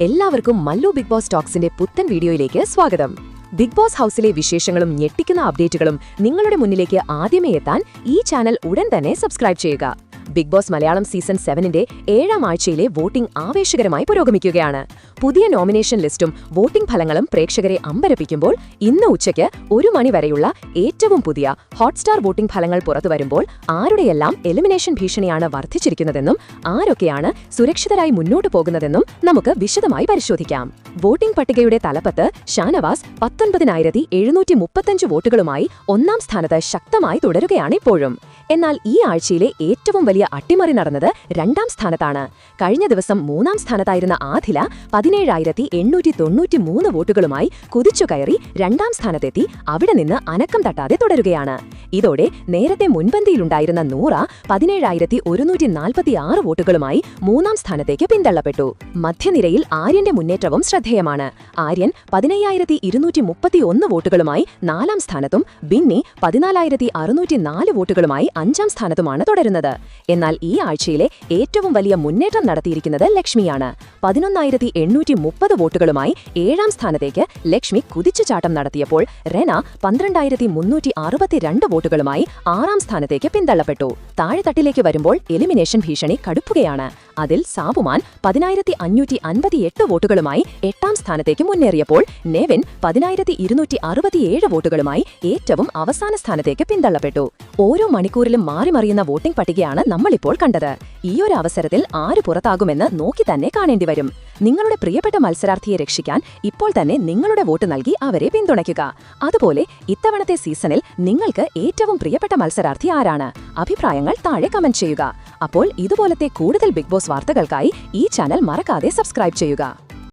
എല്ലാവർക്കും Mallu big boss ടോക്സിന്റെ പുത്തൻ വീഡിയോയിലേക്ക് സ്വാഗതം. ബിഗ് ബോസ് ഹൗസിലെ വിശേഷങ്ങളും ഞെട്ടിക്കുന്ന അപ്ഡേറ്റുകളും നിങ്ങളുടെ മുന്നിലേക്ക് ആദ്യമേ എത്താൻ ഈ ചാനൽ ഉടൻ തന്നെ സബ്സ്ക്രൈബ് ചെയ്യുക. ബിഗ് ബോസ് മലയാളം സീസൺ 7ന്റെ 7ാം ആഴ്ചയിലെ വോട്ടിംഗ് ആവേശകരമായി പുരോഗമിക്കുകയാണ്. പുതിയ നോമിനേഷൻ ലിസ്റ്റും വോട്ടിംഗ് ഫലങ്ങളും പ്രേക്ഷകരെ അമ്പരപ്പിക്കുമ്പോൾ ഇന്ന് ഉച്ചയ്ക്ക് 1 മണി വരെയുള്ള ഏറ്റവും പുതിയ ഹോട്ട്സ്റ്റാർ വോട്ടിംഗ് ഫലങ്ങൾ പുറത്തുവരുമ്പോൾ ആരുടെയെല്ലാം എലിമിനേഷൻ ഭീഷണിയാണ് വർദ്ധിച്ചിരിക്കുന്നതെന്നും ആരൊക്കെയാണ് സുരക്ഷിതരായി മുന്നോട്ടു പോകുന്നതെന്നും നമുക്ക് വിശദമായി പരിശോധിക്കാം. വോട്ടിംഗ് പട്ടികയുടെ തലപ്പത്ത് ഷാനവാസ് 19,735 വോട്ടുകളുമായി 1ാം സ്ഥാനത്ത് ശക്തമായി തുടരുകയാണ് ഇപ്പോഴും. എന്നാൽ ഈ ആഴ്ചയിലെ ഏറ്റവും വലിയ അട്ടിമറി നടന്നത് 2ാം സ്ഥാനത്താണ്. കഴിഞ്ഞ ദിവസം 3ാം സ്ഥാനത്തായിരുന്ന ആദില 17,893 വോട്ടുകളുമായി കുതിച്ചുകയറി 2ാം സ്ഥാനത്തെത്തി അവിടെ നിന്ന് അനക്കം തട്ടാതെ തുടരുകയാണ്. ഇതോടെ നേരത്തെ മുൻപന്തിയിലുണ്ടായിരുന്ന നൂറ 17,146 വോട്ടുകളുമായി 3ാം സ്ഥാനത്തേക്ക് പിന്തള്ളപ്പെട്ടു. മധ്യനിരയിൽ ആര്യന്റെ മുന്നേറ്റവും ശ്രദ്ധേയമാണ്. ആര്യൻ 15,231 വോട്ടുകളുമായി 4ാം സ്ഥാനത്തും ബിന്നി 14,604 വോട്ടുകളുമായി 5ാം സ്ഥാനത്തുമാണ് തുടരുന്നത്. എന്നാൽ ഈ ആഴ്ചയിലെ ഏറ്റവും വലിയ മുന്നേറ്റം നടത്തിയിരിക്കുന്നത് ലക്ഷ്മിയാണ്. 11,830 വോട്ടുകളുമായി 7ാം സ്ഥാനത്തേക്ക് ലക്ഷ്മി കുതിച്ചുചാട്ടം നടത്തിയപ്പോൾ റെന 12,362 വോട്ടുകളുമായി 6ാം സ്ഥാനത്തേക്ക് പിന്തള്ളപ്പെട്ടു. താഴെത്തട്ടിലേക്ക് വരുമ്പോൾ എലിമിനേഷൻ ഭീഷണി കടുക്കുകയാണ്. അതിൽ സാബുമാൻ 10,558 വോട്ടുകളുമായി 8ാം സ്ഥാനത്തേക്ക് മുന്നേറിയപ്പോൾ നെവിൻ 10,267 വോട്ടുകളുമായി ഏറ്റവും അവസാന സ്ഥാനത്തേക്ക് പിന്തള്ളപ്പെട്ടു. ഓരോ മണിക്കൂറിലും മാറിമറിയുന്ന വോട്ടിംഗ് പട്ടികയാണ് നമ്മളിപ്പോൾ കണ്ടത്. ഈയൊരു അവസരത്തിൽ ആര് പുറത്താകുമെന്ന് നോക്കി തന്നെ കാണേണ്ടി വരും. നിങ്ങളുടെ പ്രിയപ്പെട്ട മത്സരാർത്ഥിയെ രക്ഷിക്കാൻ ഇപ്പോൾ തന്നെ നിങ്ങളുടെ വോട്ട് നൽകി അവരെ പിന്തുണയ്ക്കുക. അതുപോലെ ഇത്തവണത്തെ സീസണിൽ നിങ്ങൾക്ക് ഏറ്റവും പ്രിയപ്പെട്ട മത്സരാർത്ഥി ആരാണ്? അഭിപ്രായങ്ങൾ താഴെ കമന്റ് ചെയ്യുക. അപ്പോൾ ഇതുപോലത്തെ കൂടുതൽ ബിഗ് ബോസ് വാർത്തകൾക്കായി ഈ ചാനൽ മറക്കാതെ സബ്സ്ക്രൈബ് ചെയ്യുക.